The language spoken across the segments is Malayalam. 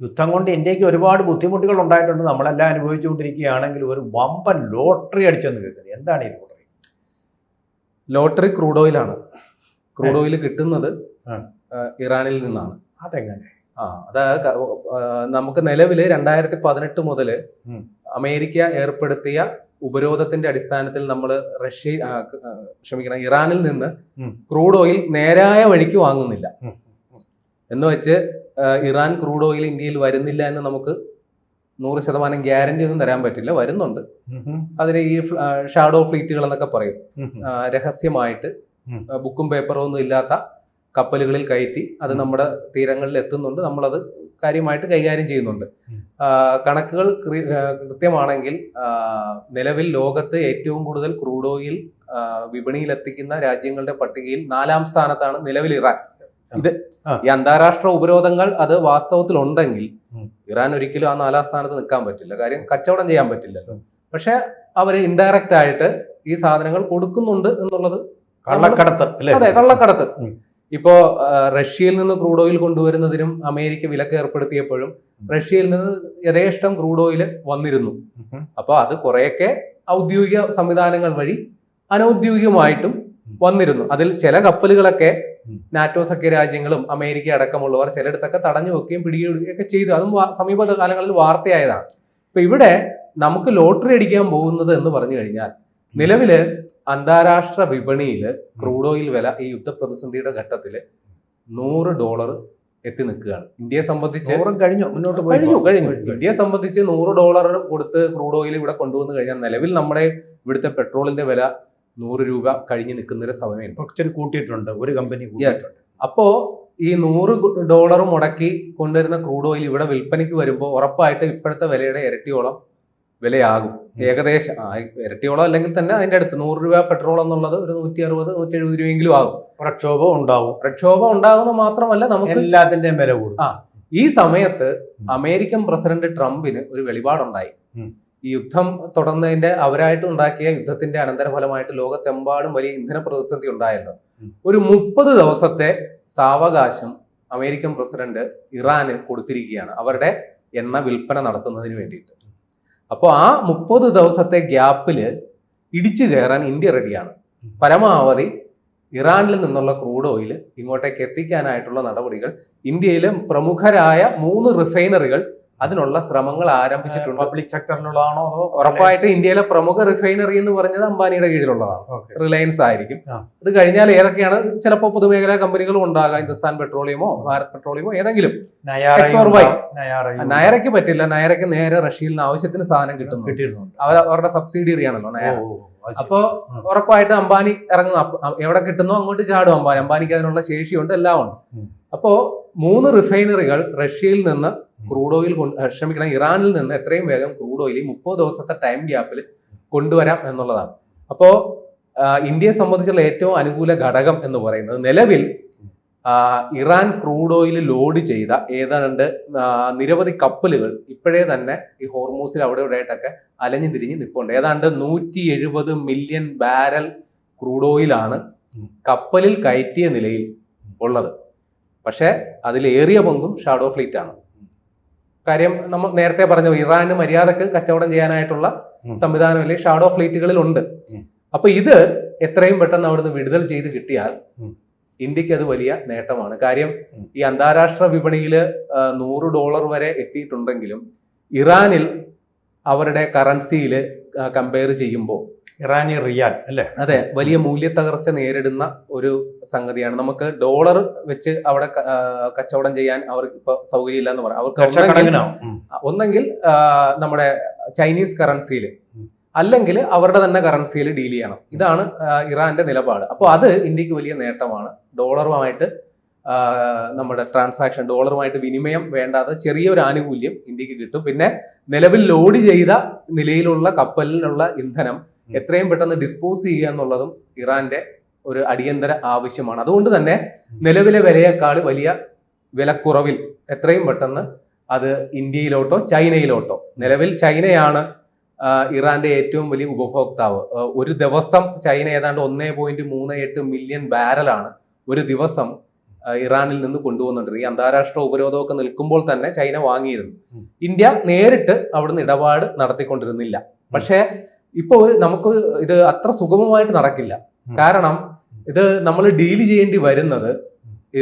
യുദ്ധം കൊണ്ട് ഇന്ത്യക്ക് ഒരുപാട് ബുദ്ധിമുട്ടുകൾ ഉണ്ടായിട്ടുണ്ട്. നമ്മളെല്ലാം അനുഭവിച്ചുകൊണ്ടിരിക്കുകയാണെങ്കിൽ ഒരു വമ്പൻ ലോട്ടറി അടിച്ചെന്ന് കേൾക്കുന്നത്. എന്താണ് ഈ ലോട്ടറി? ലോട്ടറി ക്രൂഡ് ഓയിലാണ്. ക്രൂഡ് ഓയിൽ കിട്ടുന്നത് ഇറാനിൽ നിന്നാണ്. അതെങ്ങനെ? അതായത് നമുക്ക് നിലവിൽ 2018 മുതൽ അമേരിക്ക ഏർപ്പെടുത്തിയ ഉപരോധത്തിന്റെ അടിസ്ഥാനത്തിൽ നമ്മൾ ഇറാനിൽ നിന്ന് ക്രൂഡ് ഓയിൽ നേരായ വഴിക്ക് വാങ്ങുന്നില്ല എന്ന് വെച്ച് ഇറാൻ ക്രൂഡ് ഓയിൽ ഇന്ത്യയിൽ വരുന്നില്ല എന്ന് നമുക്ക് 100% ഗ്യാരണ്ടി ഒന്നും തരാൻ പറ്റില്ല. വരുന്നുണ്ട്. അതിന് ഈ ഷാഡോ ഫ്ലീറ്റുകൾ എന്നൊക്കെ പറയും. രഹസ്യമായിട്ട് ബുക്കും പേപ്പറും ഒന്നും ഇല്ലാത്ത കപ്പലുകളിൽ കയറ്റി അത് നമ്മുടെ തീരങ്ങളിൽ എത്തുന്നുണ്ട്. നമ്മളത് കാര്യമായിട്ട് കൈകാര്യം ചെയ്യുന്നുണ്ട്. കണക്കുകൾ കൃത്യമാണെങ്കിൽ നിലവിൽ ലോകത്ത് ഏറ്റവും കൂടുതൽ ക്രൂഡ് ഓയിൽ വിപണിയിൽ എത്തിക്കുന്ന രാജ്യങ്ങളുടെ പട്ടികയിൽ 4ാം സ്ഥാനത്താണ് നിലവിൽ ഇറാൻ. ഇത് ഈ അന്താരാഷ്ട്ര ഉപരോധങ്ങൾ അത് വാസ്തവത്തിൽ ഉണ്ടെങ്കിൽ ഇറാൻ ഒരിക്കലും ആ 4ാം സ്ഥാനത്ത് നിൽക്കാൻ പറ്റില്ല. കാര്യം കച്ചവടം ചെയ്യാൻ പറ്റില്ലല്ലോ. പക്ഷെ അവര് ഇൻഡയറക്റ്റ് ആയിട്ട് ഈ സാധനങ്ങൾ കൊടുക്കുന്നുണ്ട് എന്നുള്ളത് കള്ളക്കടത്ത്. അതെ, കള്ളക്കടത്ത്. ഇപ്പോ റഷ്യയിൽ നിന്ന് ക്രൂഡ് ഓയിൽ കൊണ്ടുവരുന്നതിനും അമേരിക്ക വിലക്ക് ഏർപ്പെടുത്തിയപ്പോഴും റഷ്യയിൽ നിന്ന് യഥേഷ്ടം ക്രൂഡ് ഓയിൽ വന്നിരുന്നു. അപ്പൊ അത് കുറെയൊക്കെ ഔദ്യോഗിക സംവിധാനങ്ങൾ വഴി അനൌദ്യോഗികമായിട്ടും വന്നിരുന്നു. അതിൽ ചില കപ്പലുകളൊക്കെ നാറ്റോ സഖ്യ രാജ്യങ്ങളും അമേരിക്ക അടക്കമുള്ളവർ ചിലയിടത്തൊക്കെ തടഞ്ഞു വെക്കുകയും പിടികൂടുകയൊക്കെ ചെയ്തു. അതും സമീപ കാലങ്ങളിൽ വാർത്തയായതാണ്. ഇപ്പൊ ഇവിടെ നമുക്ക് ലോട്ടറി അടിക്കാൻ പോകുന്നത് എന്ന് പറഞ്ഞു കഴിഞ്ഞാൽ നിലവില് അന്താരാഷ്ട്ര വിപണിയിൽ ക്രൂഡ് ഓയിൽ വില ഈ യുദ്ധപ്രതിസന്ധിയുടെ ഘട്ടത്തിൽ $100 എത്തി നിൽക്കുകയാണ്. ഇന്ത്യയെ സംബന്ധിച്ച് കഴിഞ്ഞു. ഇന്ത്യയെ സംബന്ധിച്ച് $100 കൊടുത്ത് ക്രൂഡ് ഓയിൽ ഇവിടെ കൊണ്ടുവന്നു കഴിഞ്ഞാൽ നിലവിൽ നമ്മുടെ ഇവിടുത്തെ പെട്രോളിന്റെ വില $100 കഴിഞ്ഞ് നിൽക്കുന്ന ഒരു സമയം കൂട്ടിയിട്ടുണ്ട് ഒരു കമ്പനി. അപ്പോ ഈ $100 മുടക്കി കൊണ്ടുവരുന്ന ക്രൂഡ് ഓയിൽ ഇവിടെ വിൽപ്പനയ്ക്ക് വരുമ്പോൾ ഉറപ്പായിട്ട് ഇപ്പോഴത്തെ വിലയുടെ ഇരട്ടിയോളം വിലയാകും. ഏകദേശം ഇരട്ടിയോളം അല്ലെങ്കിൽ തന്നെ അതിന്റെ അടുത്ത് $100 പെട്രോൾ എന്നുള്ളത് ഒരു 160-170 രൂപയെങ്കിലും ആകും. പ്രക്ഷോഭം ഉണ്ടാകുന്ന മാത്രമല്ല നമുക്ക് എല്ലാത്തിന്റെയും വില കൂടും. ഈ സമയത്ത് അമേരിക്കൻ പ്രസിഡന്റ് ട്രംപിന് ഒരു വെളിപാടുണ്ടായി. ഈ യുദ്ധം തുടർന്നതിന്റെ അവരായിട്ട് ഉണ്ടാക്കിയ യുദ്ധത്തിന്റെ അനന്തരഫലമായിട്ട് ലോകത്തെമ്പാടും വലിയ ഇന്ധന പ്രതിസന്ധി ഉണ്ടായല്ലോ. ഒരു 30 ദിവസത്തെ സാവകാശം അമേരിക്കൻ പ്രസിഡന്റ് ഇറാന് കൊടുത്തിരിക്കുകയാണ് അവരുടെ എണ്ണ വിൽപ്പന നടത്തുന്നതിന് വേണ്ടിയിട്ട്. അപ്പോൾ ആ 30 ദിവസത്തെ ഗ്യാപ്പില് ഇടിച്ചു കയറാൻ ഇന്ത്യ റെഡിയാണ്. പരമാവധി ഇറാനിൽ നിന്നുള്ള ക്രൂഡ് ഓയിൽ ഇങ്ങോട്ടേക്ക് എത്തിക്കാനായിട്ടുള്ള നടപടികൾ ഇന്ത്യയിലെ പ്രമുഖരായ 3 റിഫൈനറികൾ അതിനുള്ള ശ്രമങ്ങൾ ആരംഭിച്ചിട്ടുണ്ട്. പബ്ലിക് സെക്ടറിലുള്ളതാണോ? ഉറപ്പായിട്ട് ഇന്ത്യയിലെ പ്രമുഖ റിഫൈനറി എന്ന് പറഞ്ഞത് അംബാനിയുടെ കീഴിലുള്ളതാണ്. റിലയൻസ് ആയിരിക്കും. അത് കഴിഞ്ഞാൽ ഏതൊക്കെയാണ്? ചിലപ്പോൾ പൊതുമേഖലാ കമ്പനികളും ഉണ്ടാകാം. ഹിന്ദുസ്ഥാൻ പെട്രോളിയമോ ഭാരത് പെട്രോളിയമോ ഏതെങ്കിലും. നയറയ്ക്ക് പറ്റില്ല. നയറയ്ക്ക് നേരെ റഷ്യയിൽ നിന്ന് ആവശ്യത്തിന് സാധനം കിട്ടുന്നു. അവരുടെ സബ്സിഡിയറി ആണല്ലോ നയറ. അപ്പോ ഉറപ്പായിട്ട് അംബാനി ഇറങ്ങും. എവിടെ കിട്ടുന്നോ അങ്ങോട്ട് ചാടും അംബാനി. അംബാനിക്ക് അതിനുള്ള ശേഷിയുണ്ട്, എല്ലാം ഉണ്ട്. അപ്പോ 3 റിഫൈനറികൾ റഷ്യയിൽ നിന്ന് ക്രൂഡ് ഓയിൽ ഇറാനിൽ നിന്ന് എത്രയും വേഗം ക്രൂഡ് ഓയിൽ 30 ദിവസത്തെ ടൈം ഗ്യാപ്പിൽ കൊണ്ടുവരാം എന്നുള്ളതാണ്. അപ്പോ ഇന്ത്യയെ സംബന്ധിച്ചുള്ള ഏറ്റവും അനുകൂല ഘടകം എന്ന് പറയുന്നത് നിലവിൽ ഇറാൻ ക്രൂഡ് ഓയിൽ ലോഡ് ചെയ്ത ഏതാണ്ട് നിരവധി കപ്പലുകൾ ഇപ്പോഴേ തന്നെ ഈ ഹോർമൂസിൽ അവിടെ ഇവിടെയായിട്ടൊക്കെ അലഞ്ഞു തിരിഞ്ഞ് നിൽപ്പുണ്ട്. ഏതാണ്ട് 170 മില്യൺ ബാരൽ ക്രൂഡ് ഓയിലാണ് കപ്പലിൽ കയറ്റിയ നിലയിൽ ഉള്ളത്. പക്ഷെ അതിലേറിയ പങ്കും ഷാഡോ ഫ്ലീറ്റ് ആണ്. കാര്യം നമ്മൾ നേരത്തെ പറഞ്ഞു, ഇറാന് മര്യാദക്ക് കച്ചവടം ചെയ്യാനായിട്ടുള്ള സംവിധാനമില്ലേ, ഷാഡോ ഫ്ലീറ്റുകളിൽ ഉണ്ട്. അപ്പൊ ഇത് എത്രയും പെട്ടെന്ന് അവിടുന്ന് വിടുതൽ ചെയ്ത് കിട്ടിയാൽ ഇന്ത്യക്ക് അത് വലിയ നേട്ടമാണ്. കാര്യം ഈ അന്താരാഷ്ട്ര വിപണിയിൽ $100 വരെ എത്തിയിട്ടുണ്ടെങ്കിലും ഇറാനിൽ അവരുടെ കറൻസിയിൽ കമ്പയർ ചെയ്യുമ്പോൾ ഇറാനി റിയാൽ അല്ലേ, അതെ, വലിയ മൂല്യത്തകർച്ച നേരിടുന്ന ഒരു സംഗതിയാണ്. നമുക്ക് ഡോളർ വെച്ച് അവിടെ കച്ചവടം ചെയ്യാൻ അവർക്ക് ഇപ്പൊ സൗകര്യം എന്ന് പറയാം. അവർക്ക് ഒന്നെങ്കിൽ നമ്മുടെ ചൈനീസ് കറൻസിയിൽ അല്ലെങ്കിൽ അവരുടെ തന്നെ കറൻസിയിൽ ഡീൽ ചെയ്യണം. ഇതാണ് ഇറാന്റെ നിലപാട്. അപ്പോൾ അത് ഇന്ത്യക്ക് വലിയ നേട്ടമാണ്. ഡോളറുമായിട്ട് നമ്മുടെ ട്രാൻസാക്ഷൻ, ഡോളറുമായിട്ട് വിനിമയം വേണ്ടാതെ ചെറിയൊരു ആനുകൂല്യം ഇന്ത്യക്ക് കിട്ടും. പിന്നെ നിലവിൽ ലോഡ് ചെയ്ത നിലയിലുള്ള കപ്പലിനുള്ള ഇന്ധനം എത്രയും പെട്ടെന്ന് ഡിസ്പോസ് ചെയ്യുക എന്നുള്ളതും ഇറാന്റെ ഒരു അടിയന്തര ആവശ്യമാണ്. അതുകൊണ്ട് തന്നെ നിലവിലെ വിലയേക്കാൾ വലിയ വിലക്കുറവിൽ എത്രയും പെട്ടെന്ന് അത് ഇന്ത്യയിലോട്ടോ ചൈനയിലോട്ടോ, നിലവിൽ ചൈനയാണ് ഇറാന്റെ ഏറ്റവും വലിയ ഉപഭോക്താവ്. ഒരു ദിവസം ചൈന ഏതാണ്ട് 1.38 മില്യൺ ബാരലാണ് ഒരു ദിവസം ഇറാനിൽ നിന്ന് കൊണ്ടുപോകുന്നുണ്ട്. ഈ അന്താരാഷ്ട്ര ഉപരോധമൊക്കെ നിൽക്കുമ്പോൾ തന്നെ ചൈന വാങ്ങിയിരുന്നു. ഇന്ത്യ നേരിട്ട് അവിടുന്ന് ഇടപാട് നടത്തിക്കൊണ്ടിരുന്നില്ല. പക്ഷേ ഇപ്പോൾ നമുക്ക് ഇത് അത്ര സുഗമമായിട്ട് നടക്കില്ല. കാരണം ഇത് നമ്മൾ ഡീൽ ചെയ്യേണ്ടി വരുന്നത്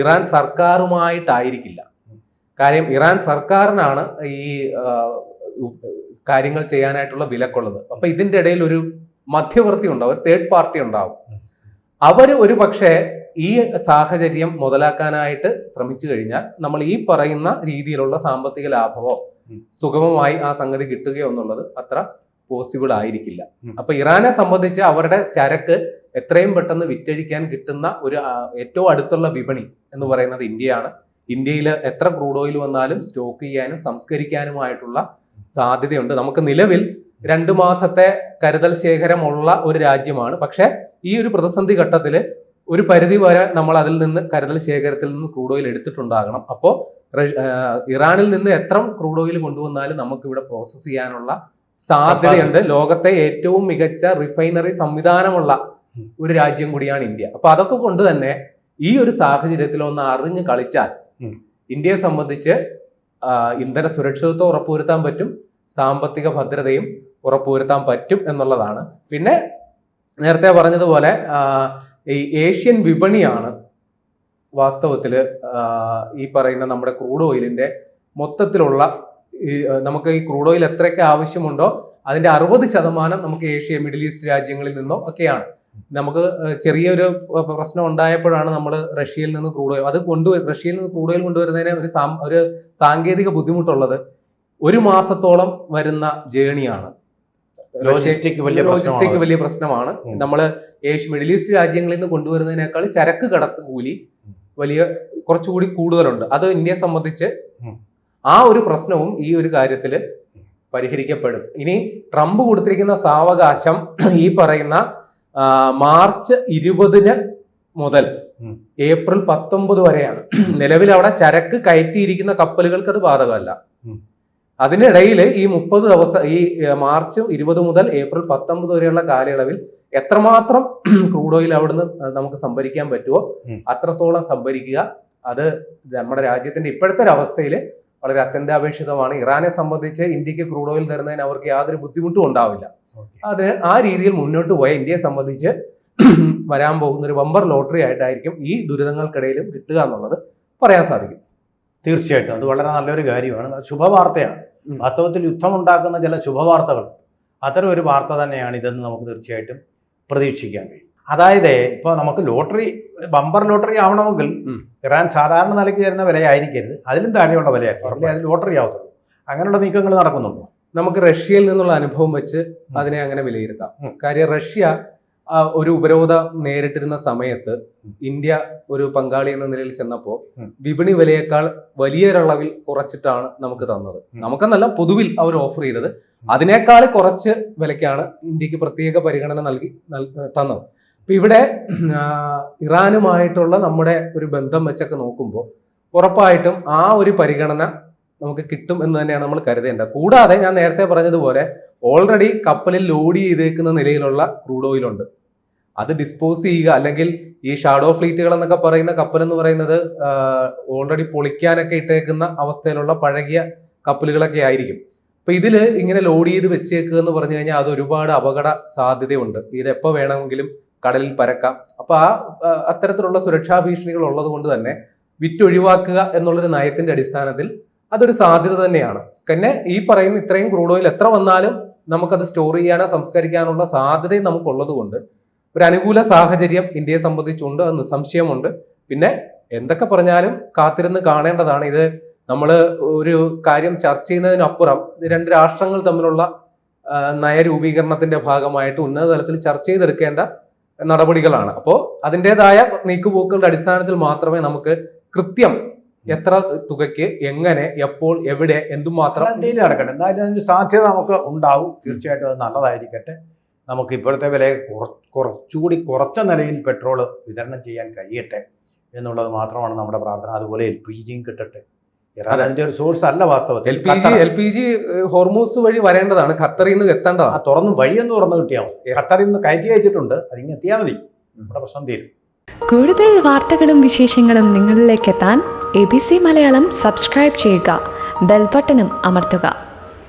ഇറാൻ സർക്കാരുമായിട്ടായിരിക്കില്ല. കാര്യം ഇറാൻ സർക്കാരിനാണ് ഈ കാര്യങ്ങൾ ചെയ്യാനായിട്ടുള്ള വിലക്കുള്ളത്. അപ്പൊ ഇതിന്റെ ഇടയിൽ ഒരു മധ്യവർത്തി ഉണ്ടാവും, ഒരു തേർഡ് പാർട്ടി ഉണ്ടാവും. അവര് ഒരു പക്ഷേ ഈ സാഹചര്യം മുതലാക്കാനായിട്ട് ശ്രമിച്ചു കഴിഞ്ഞാൽ നമ്മൾ ഈ പറയുന്ന രീതിയിലുള്ള സാമ്പത്തിക ലാഭമോ സുഗമമായി ആ സംഗതി കിട്ടുകയോ എന്നുള്ളത് അത്ര പോസിബിൾ ആയിരിക്കില്ല. അപ്പൊ ഇറാനെ സംബന്ധിച്ച് അവരുടെ ചരക്ക് എത്രയും പെട്ടെന്ന് വിറ്റഴിക്കാൻ കിട്ടുന്ന ഒരു ഏറ്റവും അടുത്തുള്ള വിപണി എന്ന് പറയുന്നത് ഇന്ത്യയാണ്. ഇന്ത്യയിൽ എത്ര ക്രൂഡ് ഓയിൽ വന്നാലും സ്റ്റോക്ക് ചെയ്യാനും സംസ്കരിക്കാനുമായിട്ടുള്ള സാധ്യതയുണ്ട്. നമുക്ക് നിലവിൽ 2 മാസത്തെ കരുതൽ ശേഖരമുള്ള ഒരു രാജ്യമാണ്. പക്ഷെ ഈ ഒരു പ്രതിസന്ധി ഘട്ടത്തിൽ ഒരു പരിധി വരെ നമ്മൾ അതിൽ നിന്ന് കരുതൽ ശേഖരത്തിൽ നിന്ന് ക്രൂഡ് ഓയിൽ എടുത്തിട്ടുണ്ടാകണം. അപ്പോൾ ഇറാനിൽ നിന്ന് എത്ര ക്രൂഡ് ഓയിൽ കൊണ്ടുവന്നാലും നമുക്ക് ഇവിടെ പ്രോസസ് ചെയ്യാനുള്ള സാധ്യതയുണ്ട്. ലോകത്തെ ഏറ്റവും മികച്ച റിഫൈനറി സംവിധാനമുള്ള ഒരു രാജ്യം കൂടിയാണ് ഇന്ത്യ. അപ്പൊ അതൊക്കെ കൊണ്ട് തന്നെ ഈ ഒരു സാഹചര്യത്തിൽ ഒന്ന് അറിഞ്ഞ് കളിച്ചാൽ ഇന്ത്യയെ സംബന്ധിച്ച് ഇന്ധന സുരക്ഷിതത്വം ഉറപ്പുവരുത്താൻ പറ്റും, സാമ്പത്തിക ഭദ്രതയും ഉറപ്പുവരുത്താൻ പറ്റും എന്നുള്ളതാണ്. പിന്നെ നേരത്തെ പറഞ്ഞതുപോലെ ഈ ഏഷ്യൻ വിപണിയാണ് വാസ്തവത്തിൽ ഈ പറയുന്ന നമ്മുടെ ക്രൂഡ് ഓയിലിന്റെ മൊത്തത്തിലുള്ള നമുക്ക് ഈ ക്രൂഡ് ഓയിൽ എത്രയൊക്കെ ആവശ്യമുണ്ടോ അതിന്റെ 60% നമുക്ക് ഏഷ്യ, മിഡിൽ ഈസ്റ്റ് രാജ്യങ്ങളിൽ നിന്നോ ഒക്കെയാണ്. നമുക്ക് ചെറിയൊരു പ്രശ്നം ഉണ്ടായപ്പോഴാണ് നമ്മൾ റഷ്യയിൽ നിന്ന് ക്രൂഡ് ഓയിൽ റഷ്യയിൽ നിന്ന് ക്രൂഡ് ഓയിൽ കൊണ്ടുവരുന്നതിന് ഒരു സാങ്കേതിക ബുദ്ധിമുട്ടുള്ളത് 1 മാസത്തോളം വരുന്ന ജേണിയാണ്. ലോജിസ്റ്റിക് വലിയ പ്രശ്നമാണ്. നമ്മൾ മിഡിൽ ഈസ്റ്റ് രാജ്യങ്ങളിൽ നിന്ന് കൊണ്ടുവരുന്നതിനേക്കാൾ ചരക്ക് കടത്ത് കൂലി കുറച്ചുകൂടി കൂടുതലുണ്ട്. അത് ഇന്ത്യയെ സംബന്ധിച്ച് ആ ഒരു പ്രശ്നവും ഈ ഒരു കാര്യത്തിൽ പരിഹരിക്കപ്പെടും. ഇനി ട്രംപ് കൊടുത്തിരിക്കുന്ന സാവകാശം ഈ പറയുന്ന മാർച്ച് 20 മുതൽ ഏപ്രിൽ 19 വരെയാണ്. നിലവിൽ അവിടെ ചരക്ക് കയറ്റിയിരിക്കുന്ന കപ്പലുകൾക്ക് അത് ബാധകമല്ല. അതിനിടയിൽ ഈ 30 ദിവസം, ഈ മാർച്ച് 20 മുതൽ ഏപ്രിൽ 19 വരെയുള്ള കാലയളവിൽ എത്രമാത്രം ക്രൂഡ് ഓയിൽ അവിടുന്ന് നമുക്ക് സംഭരിക്കാൻ പറ്റുമോ അത്രത്തോളം സംഭരിക്കുക. അത് നമ്മുടെ രാജ്യത്തിന്റെ ഇപ്പോഴത്തെ ഒരു അവസ്ഥയിൽ വളരെ അത്യന്താപേക്ഷിതമാണ്. ഇറാനെ സംബന്ധിച്ച് ഇന്ത്യക്ക് ക്രൂഡ് ഓയിൽ തരുന്നതിന് അവർക്ക് യാതൊരു ബുദ്ധിമുട്ടും ഉണ്ടാവില്ല. അതിന് ആ രീതിയിൽ മുന്നോട്ട് പോയ ഇന്ത്യയെ സംബന്ധിച്ച് വരാൻ പോകുന്ന ഒരു ബമ്പർ ലോട്ടറി ആയിട്ടായിരിക്കും ഈ ദുരിതങ്ങൾക്കിടയിലും കിട്ടുക എന്നുള്ളത് പറയാൻ സാധിക്കും. തീർച്ചയായിട്ടും അത് വളരെ നല്ലൊരു കാര്യമാണ്, ശുഭവാർത്തയാണ്. വാസ്തവത്തിൽ യുദ്ധമുണ്ടാക്കുന്ന ചില ശുഭവാർത്തകൾ, അത്തരം ഒരു വാർത്ത തന്നെയാണ് ഇതെന്ന് നമുക്ക് തീർച്ചയായിട്ടും പ്രതീക്ഷിക്കാൻ കഴിയും. അതായത് ഇപ്പോൾ നമുക്ക് ബമ്പർ ലോട്ടറി ആവണമെങ്കിൽ ഇറാൻ സാധാരണ നിലയ്ക്ക് തരുന്ന വിലയായിരിക്കരുത്, അതിലും താഴെയുള്ള വിലയായിരിക്കും, അത് ലോട്ടറി ആവത്തുള്ളൂ. അങ്ങനെയുള്ള നീക്കങ്ങൾ നടക്കുന്നുണ്ടോ? നമുക്ക് റഷ്യയിൽ നിന്നുള്ള അനുഭവം വെച്ച് അതിനെ അങ്ങനെ വിലയിരുത്താം. കാര്യം റഷ്യ ഒരു ഉപരോധം നേരിട്ടിരുന്ന സമയത്ത് ഇന്ത്യ ഒരു പങ്കാളി എന്ന നിലയിൽ ചെന്നപ്പോൾ വിപണി വിലയേക്കാൾ വലിയൊരളവിൽ കുറച്ചിട്ടാണ് നമുക്ക് തന്നത്. നമുക്കെന്നല്ല, പൊതുവിൽ അവർ ഓഫർ ചെയ്തത് അതിനേക്കാൾ കുറച്ച് വിലയ്ക്കാണ് ഇന്ത്യക്ക് പ്രത്യേക പരിഗണന നൽകി തന്നത്. അപ്പൊ ഇവിടെ ഇറാനുമായിട്ടുള്ള നമ്മുടെ ഒരു ബന്ധം വെച്ചൊക്കെ നോക്കുമ്പോൾ ഉറപ്പായിട്ടും ആ ഒരു പരിഗണന നമുക്ക് കിട്ടും എന്ന് തന്നെയാണ് നമ്മൾ കരുതേണ്ടത്. കൂടാതെ ഞാൻ നേരത്തെ പറഞ്ഞതുപോലെ ഓൾറെഡി കപ്പലിൽ ലോഡ് ചെയ്തേക്കുന്ന നിലയിലുള്ള ക്രൂഡ് ഓയിൽ ഉണ്ട്. അത് ഡിസ്പോസ് ചെയ്യുക, അല്ലെങ്കിൽ ഈ ഷാഡോ ഫ്ലീറ്റുകൾ എന്നൊക്കെ പറയുന്ന കപ്പൽ എന്ന് പറയുന്നത് ഓൾറെഡി പൊളിക്കാനൊക്കെ ഇട്ടേക്കുന്ന അവസ്ഥയിലുള്ള പഴകിയ കപ്പലുകളൊക്കെ ആയിരിക്കും. അപ്പൊ ഇതില് ഇങ്ങനെ ലോഡ് ചെയ്ത് വെച്ചേക്കുക എന്ന് പറഞ്ഞു കഴിഞ്ഞാൽ അത് ഒരുപാട് അപകട സാധ്യതയുണ്ട്. ഇത് എപ്പോൾ വേണമെങ്കിലും കടലിൽ പരക്കാം. അപ്പൊ അത്തരത്തിലുള്ള സുരക്ഷാ ഭീഷണികൾ ഉള്ളത് കൊണ്ട് തന്നെ വിറ്റൊഴിവാക്കുക എന്നുള്ളൊരു നയത്തിന്റെ അടിസ്ഥാനത്തിൽ അതൊരു സാധ്യത തന്നെയാണ്. പിന്നെ ഈ പറയുന്ന ഇത്രയും ക്രൂഡ് ഓയിൽ എത്ര വന്നാലും നമുക്കത് സ്റ്റോർ ചെയ്യാനോ സംസ്കരിക്കാനുള്ള സാധ്യതയും നമുക്കുള്ളത് കൊണ്ട് ഒരു അനുകൂല സാഹചര്യം ഇന്ത്യയെ സംബന്ധിച്ചുണ്ട്, അത് നിസ്സംശയമുണ്ട്. പിന്നെ എന്തൊക്കെ പറഞ്ഞാലും കാത്തിരുന്ന് കാണേണ്ടതാണ്. ഇത് നമ്മൾ ഒരു കാര്യം ചർച്ച ചെയ്യുന്നതിനപ്പുറം 2 രാഷ്ട്രങ്ങൾ തമ്മിലുള്ള നയരൂപീകരണത്തിന്റെ ഭാഗമായിട്ട് ഉന്നത തലത്തിൽ ചർച്ച ചെയ്തെടുക്കേണ്ട നടപടികളാണ്. അപ്പോൾ അതിൻ്റെതായ നീക്കുപോക്കുകളുടെ അടിസ്ഥാനത്തിൽ മാത്രമേ നമുക്ക് കൃത്യം എത്ര തുകയ്ക്ക്, എങ്ങനെ, എപ്പോൾ, എവിടെ, എന്തുമാത്രം ഡീൽ നടക്കട്ടെ. എന്തായാലും അതിന് സാധ്യത നമുക്ക് ഉണ്ടാവും. തീർച്ചയായിട്ടും അത് നല്ലതായിരിക്കട്ടെ. നമുക്ക് ഇപ്പോഴത്തെ വില കുറച്ചുകൂടി കുറച്ച നിലയിൽ പെട്രോൾ വിതരണം ചെയ്യാൻ കഴിയട്ടെ എന്നുള്ളത് മാത്രമാണ് നമ്മുടെ പ്രാർത്ഥന. അതുപോലെ LPG കിട്ടട്ടെ. അതിന്റെ ഒരു സോഴ്സ് അല്ല വാസ്തവത്തിൽ. LPG ഹോർമൂസ് വഴി വരേണ്ടതാണ്, ഖത്തറിൽ നിന്ന് എത്തേണ്ടതാണ്. വഴിയൊന്ന് തുറന്നു കിട്ടിയാൽ മതി. ഖത്തറിൽ നിന്ന് കയറ്റി അയച്ചിട്ടുണ്ട്, അതിങ്ങ് എത്തിയാൽ മതി, നമ്മുടെ പ്രശ്നം തീരും. കൂടുതൽ വാർത്തകളും വിശേഷങ്ങളും നിങ്ങളിലേക്ക് എത്താൻ ABC മലയാളം സബ്സ്ക്രൈബ് ചെയ്യുക, ബെൽ ബട്ടണും അമർത്തുക.